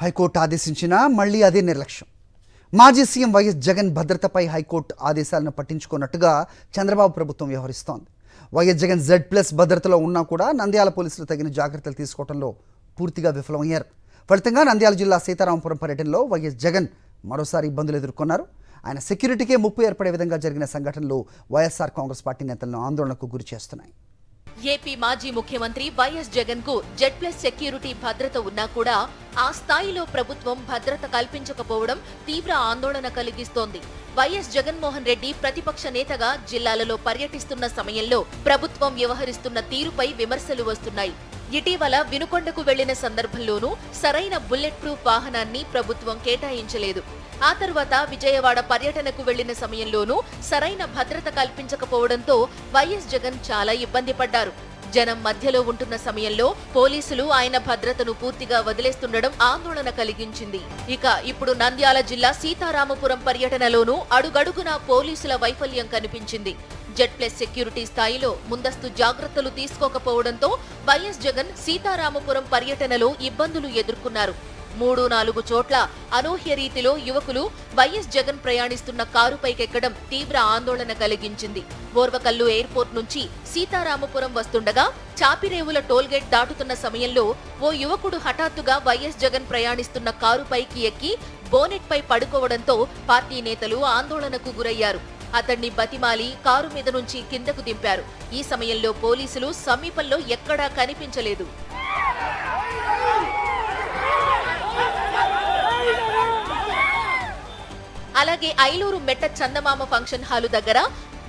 High court ఆదేశించినా మళ్లీ అదే నిర్లక్ష్యం. మాజీ సీఎం వైఎస్ జగన్ భద్రతపై హైకోర్టు ఆదేశాలను పట్టించుకున్నట్టుగా చంద్రబాబు ప్రభుత్వం వ్యవహరిస్తోంది. వైఎస్ జగన్ Z+ భద్రతలో ఉన్నా కూడా నంద్యాల పోలీసులు తగిన జాగ్రత్తలు తీసుకోవడంలో పూర్తిగా విఫలమయ్యారు. ఫలితంగా నంద్యాల జిల్లా సీతారామపురం పర్యటనలో వైఎస్ జగన్ మరోసారి ఇబ్బందులు ఎదుర్కొన్నారు. ఆయన సెక్యూరిటీకే ముప్పు ఏర్పడే విధంగా జరిగిన సంఘటనలు వైఎస్ఆర్ కాంగ్రెస్ పార్టీ నేతలను ఆందోళనకు గురి చేస్తున్నాయి. ఏపీ మాజీ ముఖ్యమంత్రి వైఎస్ జగన్ కు Z+ సెక్యూరిటీ భద్రత ఉన్నా కూడా ఆ స్థాయిలో ప్రభుత్వం భద్రత కల్పించకపోవడం తీవ్ర ఆందోళన కలిగిస్తోంది. వైఎస్ జగన్మోహన్ రెడ్డి ప్రతిపక్ష నేతగా జిల్లాలలో పర్యటిస్తున్న సమయంలో ప్రభుత్వం వ్యవహరిస్తున్న తీరుపై విమర్శలు వస్తున్నాయి. ఇటీవల వినుకొండకు వెళ్లిన సందర్భంలోనూ సరైన బుల్లెట్ ప్రూఫ్ వాహనాన్ని ప్రభుత్వం కేటాయించలేదు. ఆ తర్వాత విజయవాడ పర్యటనకు వెళ్లిన సమయంలోనూ సరైన భద్రత కల్పించకపోవడంతో వైఎస్ జగన్ చాలా ఇబ్బంది పడ్డారు. జనం మధ్యలో ఉంటున్న సమయంలో పోలీసులు ఆయన భద్రతను పూర్తిగా వదిలేస్తుండడం ఆందోళన కలిగించింది. ఇక ఇప్పుడు నంద్యాల జిల్లా సీతారామపురం పర్యటనలోనూ అడుగడుగునా పోలీసుల వైఫల్యం కనిపించింది. Z+ సెక్యూరిటీ స్థాయిలో ముందస్తు జాగ్రత్తలు తీసుకోకపోవడంతో వైఎస్ జగన్ సీతారామపురం పర్యటనలో ఇబ్బందులు ఎదుర్కొన్నారు. 3-4 చోట్ల అనూహ్య రీతిలో యువకులు వైఎస్ జగన్ ప్రయాణిస్తున్న కారుపైకెక్కడం తీవ్ర ఆందోళన కలిగించింది. ఓర్వకల్లు ఎయిర్పోర్ట్ నుంచి సీతారామపురం వస్తుండగా చాపిరేవుల టోల్గేట్ దాటుతున్న సమయంలో ఓ యువకుడు హఠాత్తుగా వైఎస్ జగన్ ప్రయాణిస్తున్న కారుపైకి ఎక్కి బోనెట్ పై పడుకోవడంతో పార్టీ నేతలు ఆందోళనకు గురయ్యారు. అతన్ని బతిమాలి కారు మీద నుంచి కిందకు దింపారు. ఈ సమయంలో పోలీసులు సమీపంలో ఎక్కడా కనిపించలేదు. అలాగే ఐలూరు మెట్ట చందమామ ఫంక్షన్ హాలు దగ్గర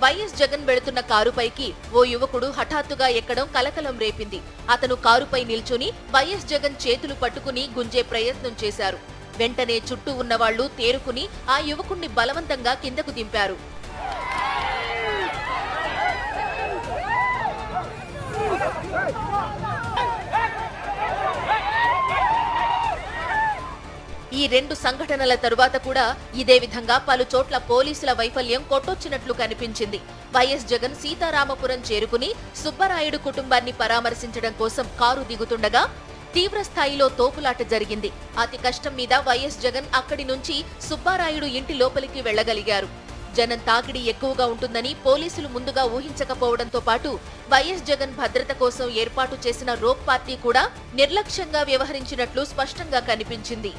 వైఎస్ జగన్ వెళుతున్న కారుపైకి ఓ యువకుడు హఠాత్తుగా ఎక్కడం కలకలం రేపింది. అతను కారుపై నిల్చుని వైఎస్ జగన్ చేతులు పట్టుకుని గుంజే ప్రయత్నం చేశారు. వెంటనే చుట్టూ ఉన్నవాళ్లు తేరుకుని ఆ యువకుణ్ణి బలవంతంగా కిందకు దింపారు. ఈ 2 సంఘటనల తరువాత కూడా ఇదే విధంగా పలు చోట్ల పోలీసుల వైఫల్యం కొట్టొచ్చినట్లు కనిపించింది. వైఎస్ జగన్ సీతారామపురం చేరుకుని సుబ్బరాయుడు కుటుంబాన్ని పరామర్శించడం కోసం కారు దిగుతుండగా తీవ్ర స్థాయిలో తోపులాట జరిగింది. అతి కష్టం మీద వైఎస్ జగన్ అక్కడి నుంచి సుబ్బారాయుడు ఇంటి లోపలికి వెళ్లగలిగారు. జనం తాకిడి ఎక్కువగా ఉంటుందని పోలీసులు ముందుగా ఊహించకపోవడంతో పాటు వైఎస్ జగన్ భద్రత కోసం ఏర్పాటు చేసిన రోప్ పార్టీ కూడా నిర్లక్ష్యంగా వ్యవహరించినట్లు స్పష్టంగా కనిపించింది.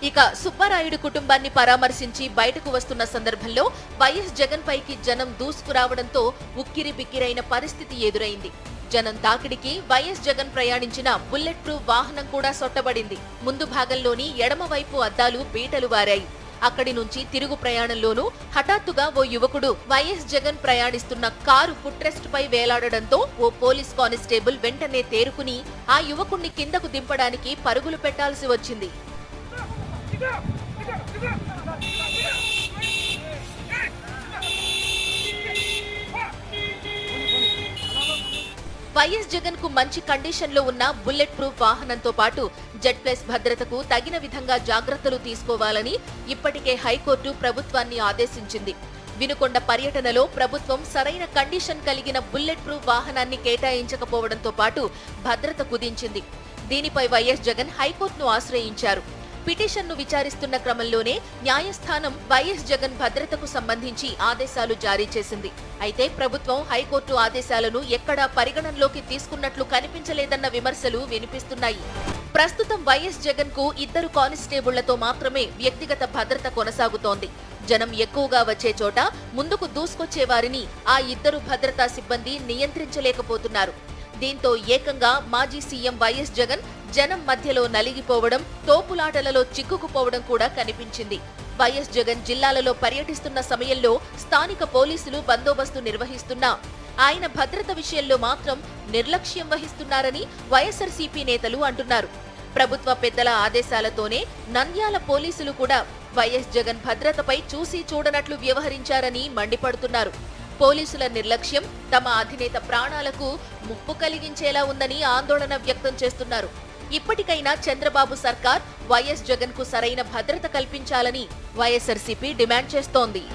ఇక సుబ్బరాయుడు కుటుంబాన్ని పరామర్శించి బయటకు వస్తున్న సందర్భంలో వైఎస్ జగన్ పైకి జనం దూసుకురావడంతో ఉక్కిరి బిక్కిరైన పరిస్థితి ఎదురైంది. జనం తాకిడికి వైఎస్ జగన్ ప్రయాణించిన బుల్లెట్ ప్రూఫ్ వాహనం కూడా సొట్టబడింది. ముందు భాగంలోని ఎడమవైపు అద్దాలు బీటలు వారాయి. అక్కడి నుంచి తిరుగు ప్రయాణంలోనూ హఠాత్తుగా ఓ యువకుడు వైఎస్ జగన్ ప్రయాణిస్తున్న కారు ఫుట్ రెస్ట్ పై వేలాడడంతో ఓ పోలీస్ కానిస్టేబుల్ వెంటనే తేరుకుని ఆ యువకుణ్ణి కిందకు దింపడానికి పరుగులు పెట్టాల్సి వచ్చింది. వైఎస్ జగన్ కు మంచి కండిషన్ లో ఉన్న బుల్లెట్ ప్రూఫ్ వాహనంతో పాటు Z+ భద్రతకు తగిన విధంగా జాగ్రత్తలు తీసుకోవాలని ఇప్పటికే హైకోర్టు ప్రభుత్వాన్ని ఆదేశించింది. వినుకొండ పర్యటనలో ప్రభుత్వం సరైన కండిషన్ కలిగిన బుల్లెట్ ప్రూఫ్ వాహనాన్ని కేటాయించకపోవడంతో పాటు భద్రత కుదించింది. దీనిపై వైఎస్ జగన్ హైకోర్టును ఆశ్రయించారు. పిటిషన్ను విచారిస్తున్న క్రమంలోనే న్యాయస్థానం వైఎస్ జగన్ భద్రతకు సంబంధించి ఆదేశాలు జారీ చేసింది. అయితే ప్రభుత్వం హైకోర్టు ఆదేశాలను ఎక్కడా పరిగణనలోకి తీసుకున్నట్లు కనిపించలేదన్న విమర్శలు వినిపిస్తున్నాయి. ప్రస్తుతం వైఎస్ జగన్ కు 2 కానిస్టేబుళ్లతో మాత్రమే వ్యక్తిగత భద్రత కొనసాగుతోంది. జనం ఎక్కువగా వచ్చే చోట ముందుకు దూసుకొచ్చే వారిని ఆ 2 భద్రతా సిబ్బంది నియంత్రించలేకపోతున్నారు. దీంతో ఏకంగా మాజీ సీఎం వైఎస్ జగన్ జనం మధ్యలో నలిగిపోవడం, తోపులాటలలో చిక్కుకుపోవడం కూడా కనిపించింది. వైఎస్ జగన్ జిల్లాలలో పర్యటిస్తున్న సమయంలో స్థానిక పోలీసులు బందోబస్తు నిర్వహిస్తున్నా ఆయన భద్రత విషయంలో మాత్రం నిర్లక్ష్యం వహిస్తున్నారని వైఎస్ఆర్సీపీ నేతలు అంటున్నారు. ప్రభుత్వ పెద్దల ఆదేశాలతోనే నంద్యాల పోలీసులు కూడా వైఎస్ జగన్ భద్రతపై చూసి చూడనట్లు వ్యవహరించారని మండిపడుతున్నారు. పోలీసుల నిర్లక్ష్యం తమ అధినేత ప్రాణాలకు ముప్పు కలిగించేలా ఉందని ఆందోళన వ్యక్తం చేస్తున్నారు. ఇప్పటికైనా చంద్రబాబు సర్కార్ వైఎస్ జగన్ కు సరైన భద్రత కల్పించాలని వైఎస్ఆర్సీపీ డిమాండ్ చేస్తోంది.